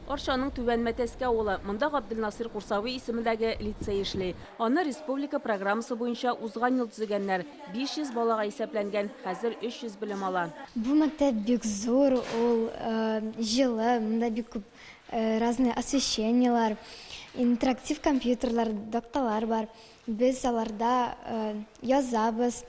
Аршаның Түбән Мәтәскә авылы, монда Габделнасир Курсавый исемендәге лицей эшли. Аны республика программасы буенча узган ел төзегәннәр. 500 балага исәпләнгән, хәзер 300 белем ала. Бу мәктәп бик зур, ул җылы, монда бик күп разные освещениялар, интерактив компьютерлар, докталар бар. Без аларда язабыз,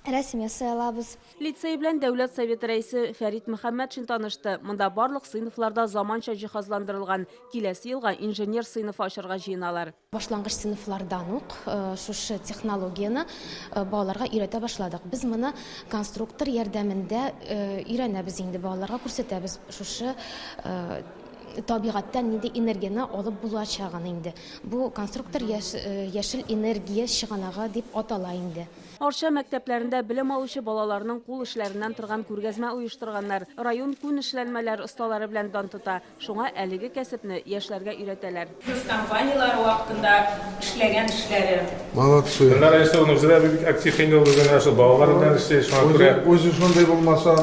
рәсем ясый алабыз. Лицей белән Дәүләт Советы рәисе Фәрит Мөхәммәтшин танышты. Монда барлык сыйныфларда заманча җиһазландырылган. Киләсе елга инженер сыйныфы ачарга җыеналар. Башлангыч сыйныфлардан ук шушы технологияны балаларга өйрәтә башладык. Без моны конструктор ярдәмендә өйрәнәбез инде, балаларга күрсәтәбез шушы табигатьтән нинди энергияны алып булачагын инде. Бу конструктор яшел энергия чыганага дип атала инде. Арча мәктәпләрендә белем алучы балаларның кул эшләреннән торган күргәзмә оештырганнар. Район күн эшләнмәләр осталары белән дан тота. Шуңа әлеге кәсепне яшьләргә өйрәтәләр. Үз компаниялар вакытында эшләгән эшләре. Молодцы. Нәрсә унызда бик актив инде булган ашы балалар белән эшләй шуңа күрә. Үзе шундай булмаса.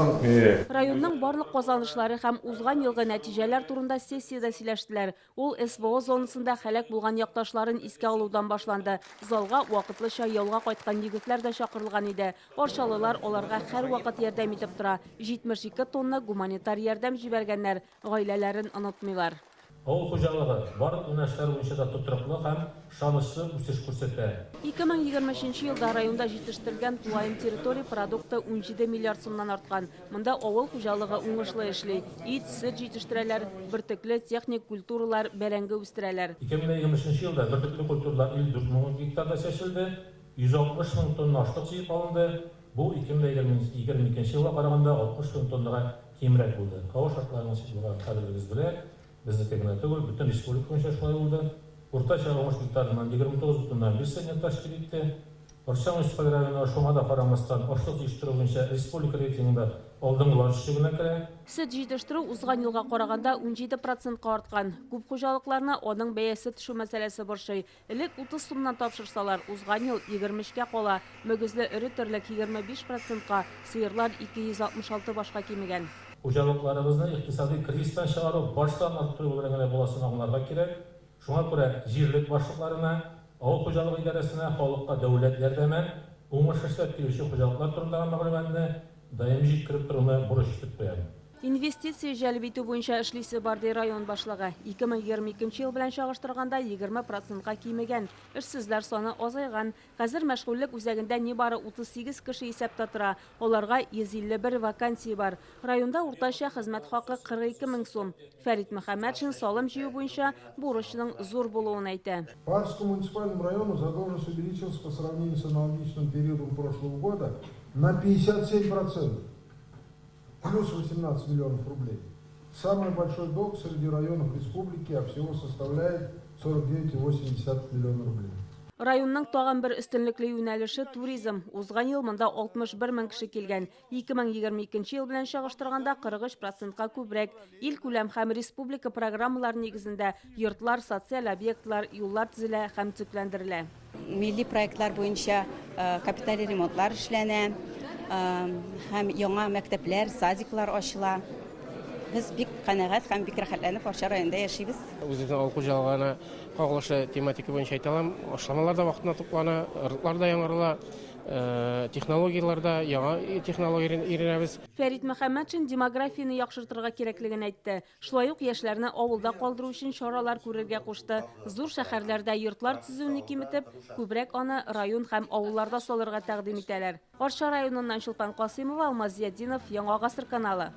Районның барлык казанышлары һәм узган елгы нәтиҗәләр турында сессиядә сөйләштеләр. Ул СВО зонасында һәлак булган якташларын искә алудан башланды. Залга вакытлыча ялга кайткан егетләр дә чакырылган иде. Арчалылар аларга һәр вакыт ярдәм итеп тора. 72 тонна гуманитар ярдәм җибәргәннәр, гаиләләрен онытмыйлар. Авыл хуҗалыгы барлык юнәлешләр буенча да тотрыклы һәм шанычлы үсеш күрсәтә. 2023 елда районда җитештерелгән туган территория продукты 17 миллиард сумнан арткан. Монда авыл хуҗалыгы уңышлы эшли. Ит, сөт җитештерәләр, бертөкле техник культуралар, бәрәңге үстерәләр. 2023 елда бертөкле культуралар 54 мең гектарда чәчелде, 160 мең тонна ашлык җыеп алынды. Бу 2022 елга караганда 60 мең тоннага кимрәк булды. Һава шартларының чыгуга кадерлегез белән безнеке генә түгел, бөтен республика буенча шулай булды. Уртача уңыш гектарыннан 29,5 центнер тәшкил итте. Арча муниципаль районы шуңа да карамастан ашлык җитештерү буенча республика рейтингында алдынгылар чыгына керә. Сөт җитештерү узган елга караганда 17% арткан. Күп хуҗалыкларны аның бәясе төшү мәсьәләсе борчый. Элек 30 сумнан тапшырсалар, узган ел 23-кә кала. Мөгезле эре терлек 25%-ка, сыерлар 266 башка кимегән. Хуҗалыкларыбызны икътисади кризистан чыгару баштан арттыру белән генә буласын аңларга кирәк. Шуңа күрә җирлек башлыкларына, авыл хуҗалыгы идарәсенә, халыкка дәүләт ярдәмен, уңыш эшләп килүче хуҗалыклар турындагы мәгълүматны даими җиткереп торуны бурыч итеп куям. Инвестиция җәлеп итү буенча эшлисе барды район башлыгы. 2022 ел белән чагыштырганда 20%-ка кимегән. Эшсезләр саны азайган. Хәзер мәшгульлек үзәгендә нибары 38 кеше исәптә тора. Аларга 151 вакансия бар. Районда уртача хезмәт хакы 42 мең сум. Фәрит Мөхәммәтшин салым җыю буенча бурычның зур булуын әйтә. Парскому муниципальному району задолженность увеличилась по сравнению с аналогичным периодом прошлого года на 57%. Плюс 18 миллионов рублей. Самый большой долг среди районов республики, а всего составляет 49,8 миллиона рублей. Районның тагын бер өстенлекле юнәлеше туризм. Узган ел монда 61 мең кеше килгән. 2022 ел белән чагыштырганда 43%-ка күбрәк. Ил күләм һәм республика программалары нигезендә йортлар, социаль объектлар, юллар төзелә һәм төзекләндерелә. Милли проектлар буенча капиталь ремонтлар эшләнә, һәм яңа мәктәпләр, садиклар ачыла. Без бик канәгать һәм бик рәхәтләнеп Арча районында яшибез. Үзебезнең авыл хуҗалыгына кагылышлы тематика буенча әйтәләм. Ашламалар да вакытында туплана, ырыклар да яңарыла, технологияларда яңа технологиялар өйрәнәбез. Фәрит Мөхәммәтшин демографияны яхшыртырга кирәклеген әйтте. Шулай ук яшьләрне авылда калдыру өчен чаралар күрергә кушты. Зур шәһәрләрдә йортлар төзүне киметеп, күбрәк аны район һәм авылларда салырга тәкъдим итәләр. Арча районыннан Чулпан Касыймова, Алмаз Зиятдинов, Яңа гасыр каналы.